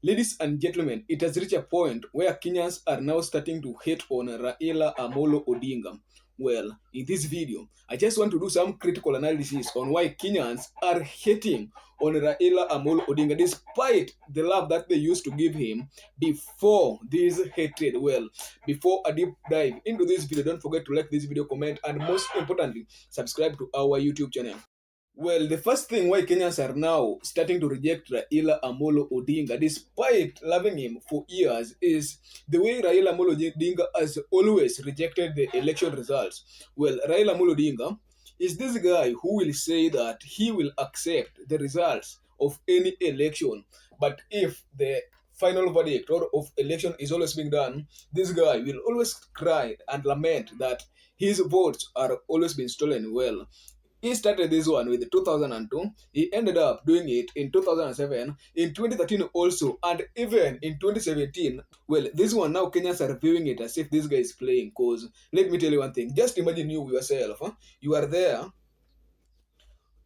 Ladies and gentlemen, it has reached a point where Kenyans are now starting to hate on Raila Amolo Odinga. Well, in this video, I just want to do some critical analysis on why Kenyans are hating on Raila Amolo Odinga despite the love that they used to give him before this hatred. Well, before a deep dive into this video, don't forget to like this video, comment, and most importantly, subscribe to our YouTube channel. Well, the first thing why Kenyans are now starting to reject Raila Amolo Odinga, despite loving him for years, is the way Raila Amolo Odinga has always rejected the election results. Well, Raila Amolo Odinga is this guy who will say that he will accept the results of any election, but if the final verdict or of election is always being done, this guy will always cry and lament that his votes are always being stolen. Well, he started this one with 2002. He ended up doing it in 2007, in 2013 also, and even in 2017. Well, this one now Kenyans are viewing it as if this guy is playing. Cause let me tell you one thing. Just imagine you yourself. Huh? You are there.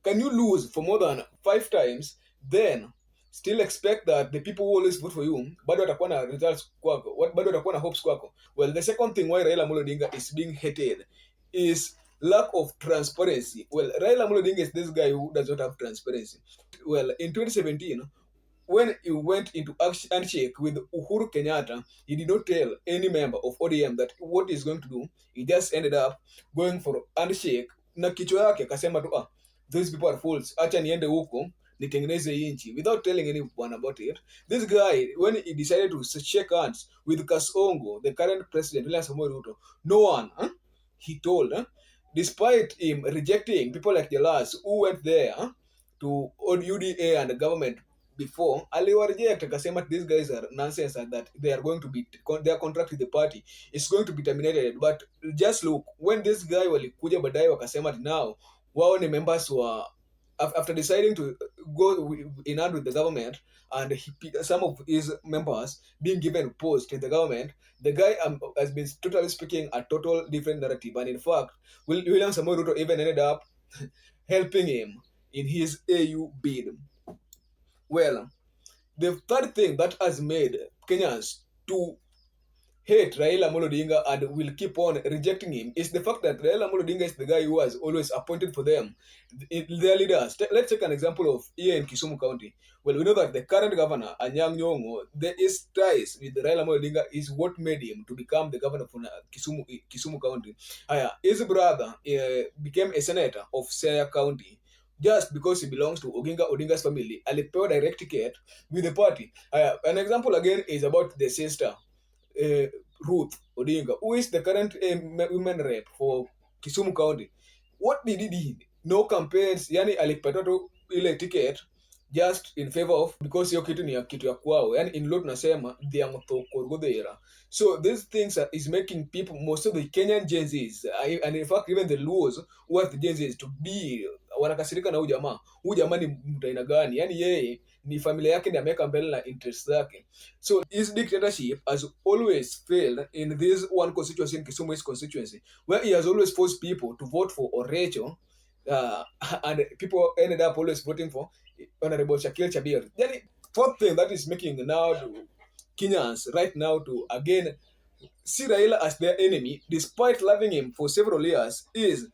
Can you lose for more than 5 times? Then still expect that the people who always vote for you bado watakuwa na results kwako, bado watakuwa na hopes kwako. Well, the second thing why Raila Amolo Odinga is being hated is lack of transparency. Well, Raila Amolo Odinga is this guy who does not have transparency. Well, in 2017, when he went into handshake with Uhuru Kenyatta, he did not tell any member of ODM that what he's going to do. He just ended up going for handshake na kichwa yake akasema tu these people are fools, acha niende huko nitengeneze hii nchi, without telling anyone about it. This guy, when he decided to shake hands with Kasongo, the current president, William Samoei Ruto, no one he told, despite him rejecting people like the last who went there to UDA and the government before, aliwa reject akasema these guys are nonsense and that they are going to be their contract with the party is going to be terminated. But just look, when this guy walikuja baadaye wakasema now wao ni members wa after deciding to go in hand with the government, and some of his members being given post in the government, the guy has been totally speaking a total different narrative. And in fact, William Samoei Ruto even ended up helping him in his AU bid. Well, the third thing that has made Kenyans to hate Raila Amolo Odinga and will keep on rejecting him is the fact that Raila Amolo Odinga is the guy who has always appointed for them their leaders. Let's take an example of here in Kisumu County. Well, we know that the current governor, Anyang' Nyong'o, there is ties with Raila Amolo Odinga is what made him to become the governor for Kisumu County. His brother became a senator of Siaya County just because he belongs to Odinga's family. Alipewa direct ticket with the party. An example again is about the sister, uh, Ruth Odinga, who is the current women rep for Kisumu County. What did he do? No campaigns, yani alipata tu ile ticket just in favor of, because hiyo kitu ni ya kitu ya kwao, yani in law tunasema they are mtokorgodera. So these things is making people, most of the Kenyan Gen Zs, and in fact even the Luos who are the Gen Zs, to be wanakasirika na huyu jamaa ni mtu aina gani, yani yeye ni familia yake ndiye ameweka mbele na interest zake. So his dictatorship has always failed in this one constituency, in Kisumu East constituency, where he has always forced people to vote for Orecho, and people ended up always voting for Honorable Shakil Chabir. Then fourth thing that is making now Kenyans right now to again see Raila as their enemy, despite loving him for several years, is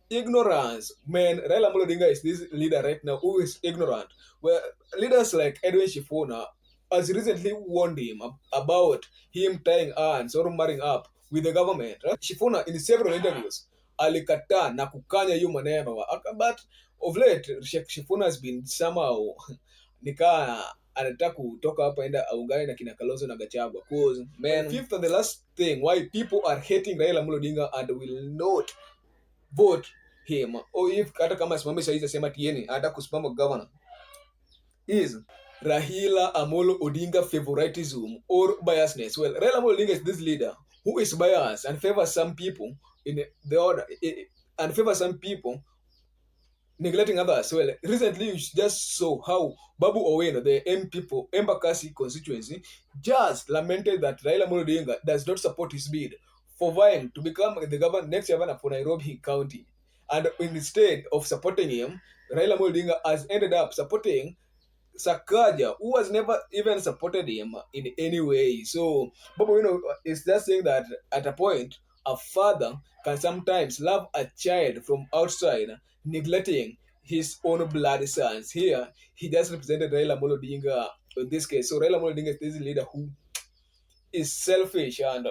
ignorance. Man, Raila Amolo Odinga is this leader right now who is ignorant. Well, leaders like Edwin Shifuna has recently warned him about him tying hands or marrying up with the government. Shifuna in several interviews alikataa na kukanya hiyo maneno, but of late Shifuna has been somehow nikaa anataka kutoka hapa enda aungane na kina Kalonzo na Gachagua. Cause man, fifth and the last thing why people are hating Raila Amolo Odinga and will not vote him, or if hata kama simame saizi asema tieni hata kusimama governor, is Raila Amolo Odinga favoritism or biasness. Well, Raila Amolo Odinga is this leader who is biased and favors some people in the order, and favors some people neglecting others. Well, recently you just saw how Babu Owino, the Embakasi constituency, just lamented that Raila Amolo Odinga does not support his bid for vying to become the next governor for Nairobi County. And instead of supporting him, Raila Amolo Odinga has ended up supporting Sakaja, who has never even supported him in any way. So, Bobo, is just saying that at a point, a father can sometimes love a child from outside, neglecting his own blood sons. Here, he just represented Raila Amolo Odinga in this case. So, Raila Amolo Odinga is this leader who is selfish and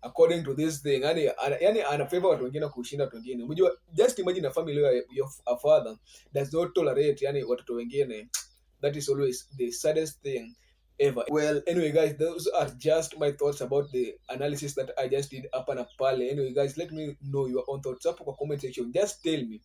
according to this thing yani ana favor watu wengine kushinda watu wengine. Unajua, just imagine a family where a father does not tolerate yani watoto wengine. That is always the saddest thing ever. Well, anyway guys, those are just my thoughts about the analysis that I just did up and pale. Anyway guys, let me know your own thoughts up in the comment section. Just tell me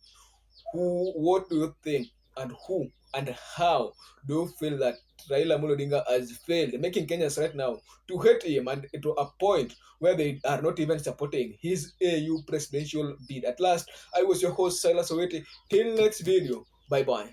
what do you think, and who and how do you feel that Raila Amolo Odinga has failed, making Kenyans right now to hate him and to a point where they are not even supporting his AU presidential bid. At last, I was your host, Silas Owete. Till next video, bye bye.